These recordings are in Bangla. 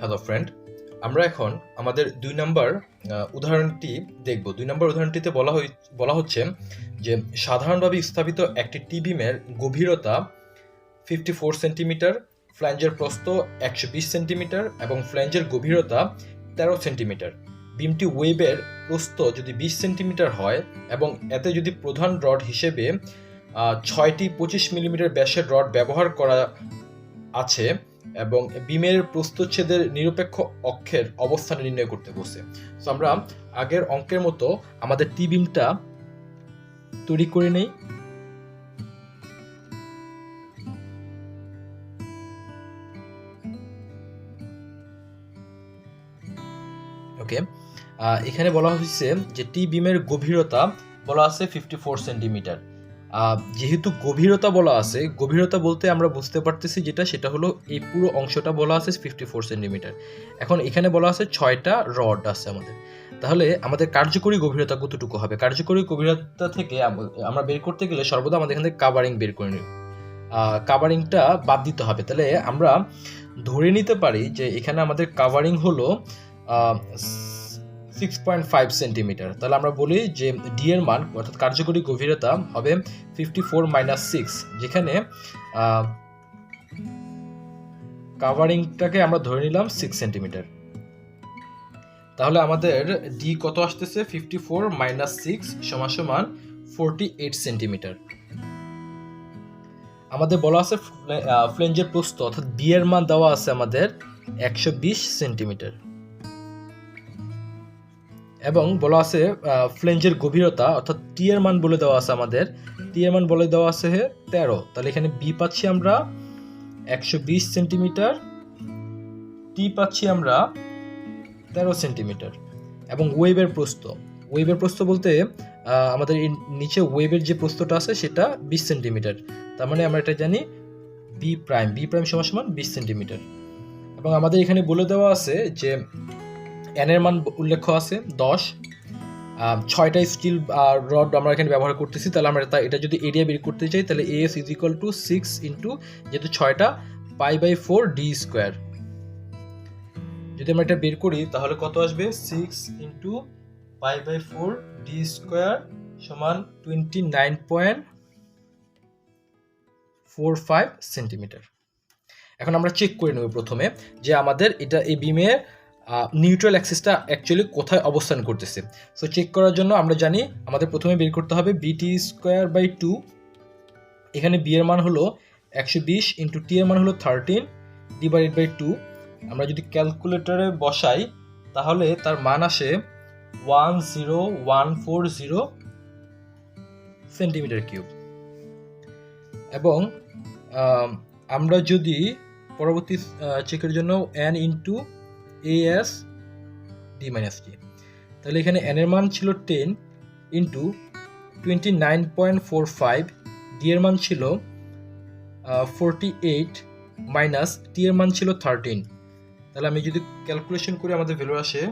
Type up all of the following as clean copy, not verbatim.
হ্যালো ফ্রেন্ড, আমরা এখন আমাদের ২ নম্বর উদাহরণটি দেখব। ২ নম্বর উদাহরণটিতে বলা হচ্ছে যে সাধারণভাবে স্থাপিত একটি টি বিমের গভীরতা 54 সেন্টিমিটার, ফ্ল্যাঞ্জের প্রস্থ 120 সেন্টিমিটার এবং ফ্ল্যাঞ্জের গভীরতা 13 সেন্টিমিটার। বিমটি ওয়েবের প্রস্থ যদি 20 সেন্টিমিটার হয় এবং এতে যদি প্রধান রড হিসেবে ৬টি 25 মিলিমিটার ব্যাসের রড ব্যবহার করা আছে এবং বিমের প্রস্থচ্ছেদের নিরপেক্ষ অক্ষের অবস্থান নির্ণয় করতে বলছে। সো আমরা আগের অঙ্কের মতো আমাদের টি বিমটা তৈরি করে নেই। ওকে, এখানে বলা হয়েছে যে টি বিমের গভীরতা বলা আছে 54 সেন্টিমিটার। যেহেতু গভীরতা বলা আছে, গভীরতা বলতে আমরা বুঝতে পারতেছি সেটা হলো এই পুরো অংশটা বলা আছে 54 সেন্টিমিটার। এখন এখানে বলা আছে 6টা রড আছে আমাদের, তাহলে আমাদের কার্যকরী গভীরতা কতটুকু হবে? কার্যকরী গভীরতা থেকে আমরা বের করতে গেলে সর্বদা আমাদের এখানে কাভারিং বের করে নিই, কাভারিংটা বাদ দিতে হবে। তাহলে আমরা ধরে নিতে পারি যে এখানে আমাদের কাভারিং হলো 6.5 সেন্টিমিটার। তাহলে আমরা বলি যে ডি এর মান অর্থাৎ কার্যকরী গভীরতা হবে 54 মাইনাস 6, যেখানে কাভারিংটাকে আমরা ধরে নিলাম 6 সেন্টিমিটার। তাহলে আমাদের ডি কত আসতেছে? 54 মাইনাস 6 সমান 48 সেন্টিমিটার। আমাদের বলা আছে ফ্লেঞ্জের প্রস্থ অর্থাৎ বি এর মান দেওয়া আছে আমাদের 120 সেন্টিমিটার এবং বলা আছে ফ্লেঞ্জের গভীরতা অর্থাৎ টি এর মান বলে দেওয়া আছে আমাদের, টি এর মান বলে দেওয়া আছে 13। তাহলে এখানে বি পাচ্ছি আমরা 120 সেন্টিমিটার, টি পাচ্ছি আমরা 13 সেন্টিমিটার এবং ওয়েবের প্রস্থ বলতে আমাদের নিচে ওয়েবের যে প্রস্থটা আছে সেটা 20 সেন্টিমিটার। তার মানে আমরা এটা জানি বি প্রাইম সমান 20 সেন্টিমিটার। এবং আমাদের এখানে বলে দেওয়া আছে যে এন এর মান উল্লেখ আছে 10, 6টা স্টিল রড আমরা এখানে ব্যবহার করতেছি। তাহলে আমরা এটা যদি এরিয়া বের করতে চাই তাহলে S is equal two 6 into যেহেতু 6টা π/4 ডি স্কোয়ার। যদি আমরা এটা বের করি তাহলে কত আসবে? 6 ইন্টু π/4 ডি স্কোয়ার সমান 29.45 সেন্টিমিটার। এখন আমরা চেক করে নেব প্রথমে যে আমাদের এই বিমের নিউট্রাল অ্যাক্সিসটা অ্যাকচুয়ালি কোথায় অবস্থান করতেছে। সো চেক করার জন্য আমরা জানি আমাদের প্রথমে বের করতে হবে বিটি স্কোয়ার বাই 2। এখানে বি এর মান হলো 120 ইন্টু টি এর মান হলো 13 ডিভাইডেড বাই 2। আমরা যদি ক্যালকুলেটরে বসাই তাহলে তার মান আসে 10140 সেন্টিমিটার কিউব। এবং আমরা যদি পরবর্তী চেকের জন্য n into as d minus t, তাহলে এখানে n এর মান ছিল 10 ইন্টু 29.45, d এর মান ছিল 48 মাইনাস t এর মান ছিল 13। তাহলে আমি যদি ক্যালকুলেশন করি আমাদের ভ্যালু আসে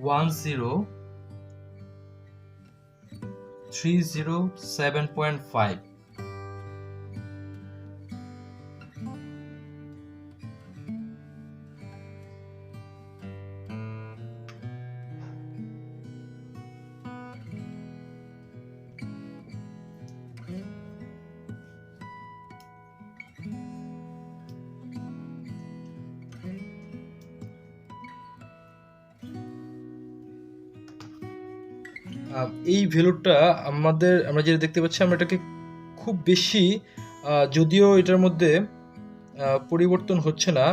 10307.5। এই ভ্যালুটা আমরা যেটা দেখতে পাচ্ছি আমরা এটাকে খুব বেশি, যদিও এটার মধ্যে পরিবর্তন হচ্ছে না,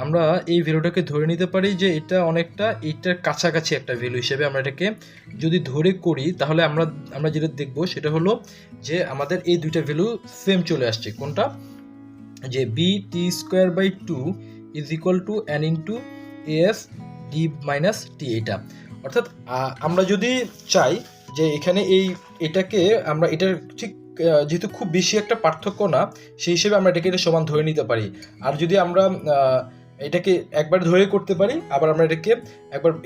আমরা এই ভ্যালুটাকে ধরে নিতে পারি যে এটা অনেকটা এইটার কাছাকাছি একটা ভ্যালু হিসেবে আমরা এটাকে যদি ধরে করি তাহলে আমরা যেটা দেখব সেটা হলো যে আমাদের এই দুইটা ভ্যালু সেম চলে আসছে। কোনটা? যে B T square by 2 is equal to N into S D minus T. এটা অর্থাৎ আমরা যদি চাই যে এখানে এটাকে আমরা এটার ঠিক যেহেতু খুব বেশি একটা পার্থক্য না সেই হিসেবে আমরা এটাকে সমান ধরে নিতে পারি। আর যদি আমরা এটাকে একবার ধরে করতে পারি, আবার আমরা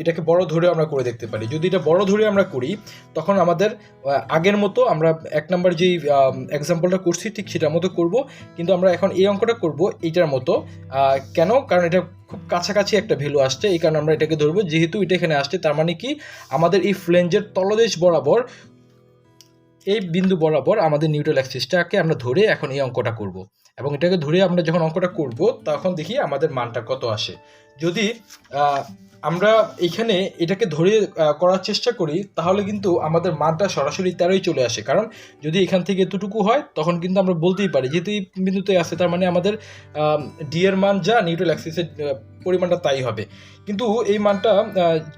এটাকে বড় ধরে আমরা করে দেখতে পারি। যদি এটা বড় ধরে আমরা করি তখন আমাদের আগের মতো আমরা 1 নাম্বার যেই এক্সাম্পলটা করছি ঠিক সেটার মতো করব, কিন্তু আমরা এখন এই অঙ্কটা করব এইটার মতো। কেন? কারণ এটা খুব কাছাকাছি একটা ভ্যালু আসছে, এই কারণে আমরা এটাকে ধরবো। যেহেতু এটা এখানে আসছে তার মানে কি আমাদের এই ফ্লেঞ্জের তলদেশ বরাবর এই বিন্দু বরাবর আমাদের নিউট্রাল অ্যাক্সিসটাকে আমরা ধরে এখন এই অঙ্কটা করব, এবং এটাকে ধরে আমরা যখন অঙ্কটা করব তখন দেখি আমাদের মানটা কত আসে। যদি আমরা এইখানে এটাকে ধরে করার চেষ্টা করি তাহলে কিন্তু আমাদের মানটা সরাসরি 13ই চলে আসে। কারণ যদি এখান থেকে এতটুকু হয় তখন কিন্তু আমরা বলতেই পারি যেহেতু এই বিন্দুতে আসে তার মানে আমাদের ডি এর মান যা নিউট্রাল অ্যাক্সিসের পরিমাণটা তাই হবে। কিন্তু এই মানটা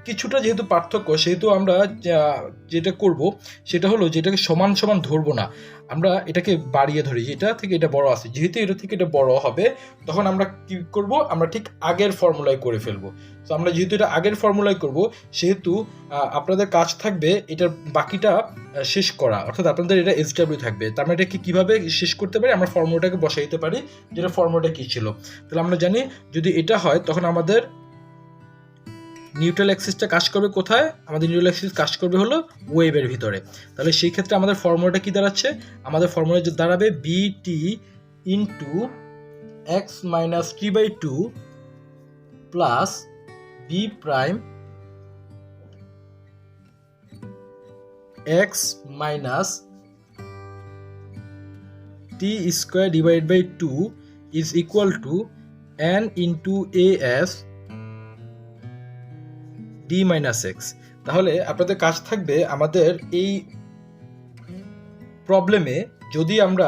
কিছুটা যেহেতু পার্থক্য, সেহেতু আমরা যেটা করব সেটা হলো যে এটাকে সমান সমান ধরবো না, আমরা এটাকে বাড়িয়ে ধরি। যেটা থেকে এটা বড় আছে, যেহেতু এটা থেকে এটা বড় হবে তখন আমরা কি করব, আমরা ঠিক আগের ফর্মুলায় করে ফেলবো। তো আমরা যেহেতু এটা আগের ফর্মুলায় করব সেহেতু আপনাদের কাজ থাকবে এটার বাকিটা শেষ করা, অর্থাৎ আপনাদের এটা SW থাকবে। তার মানে এটাকে কীভাবে শেষ করতে পারি, আমরা ফর্মুলাটাকে বসাইতে পারি যেটা ফর্মুলাটা কী ছিল। তাহলে আমরা জানি যদি এটা হয় তখন আমাদের নিউট্রাল অ্যাক্সিসটা কাজ করবে কোথায়, আমাদের নিউট্রাল অ্যাক্সিস কাজ করবে হলো ওয়েভের ভিতরে। তাহলে সেই ক্ষেত্রে আমাদের ফর্মুলাটা কি দাঁড়াচ্ছে, আমাদের ফর্মুলা দাঁড়াবে BT into x minus 3/2 plus B prime x minus t square divide by 2 is equal to n into AS d minus x। তাহলে আপনাদের কাজ থাকবে আমাদের এই প্রবলেমে যদি আমরা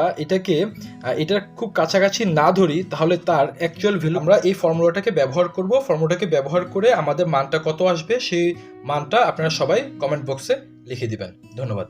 এটার খুব কাছাকাছি না ধরি তাহলে তার অ্যাকচুয়াল ভ্যালু আমরা এই ফর্মুলাটাকে ব্যবহার করব। ফর্মুলাটাকে ব্যবহার করে আমাদের মানটা কত আসবে সেই মানটা আপনারা সবাই কমেন্ট বক্সে লিখে দিবেন। ধন্যবাদ।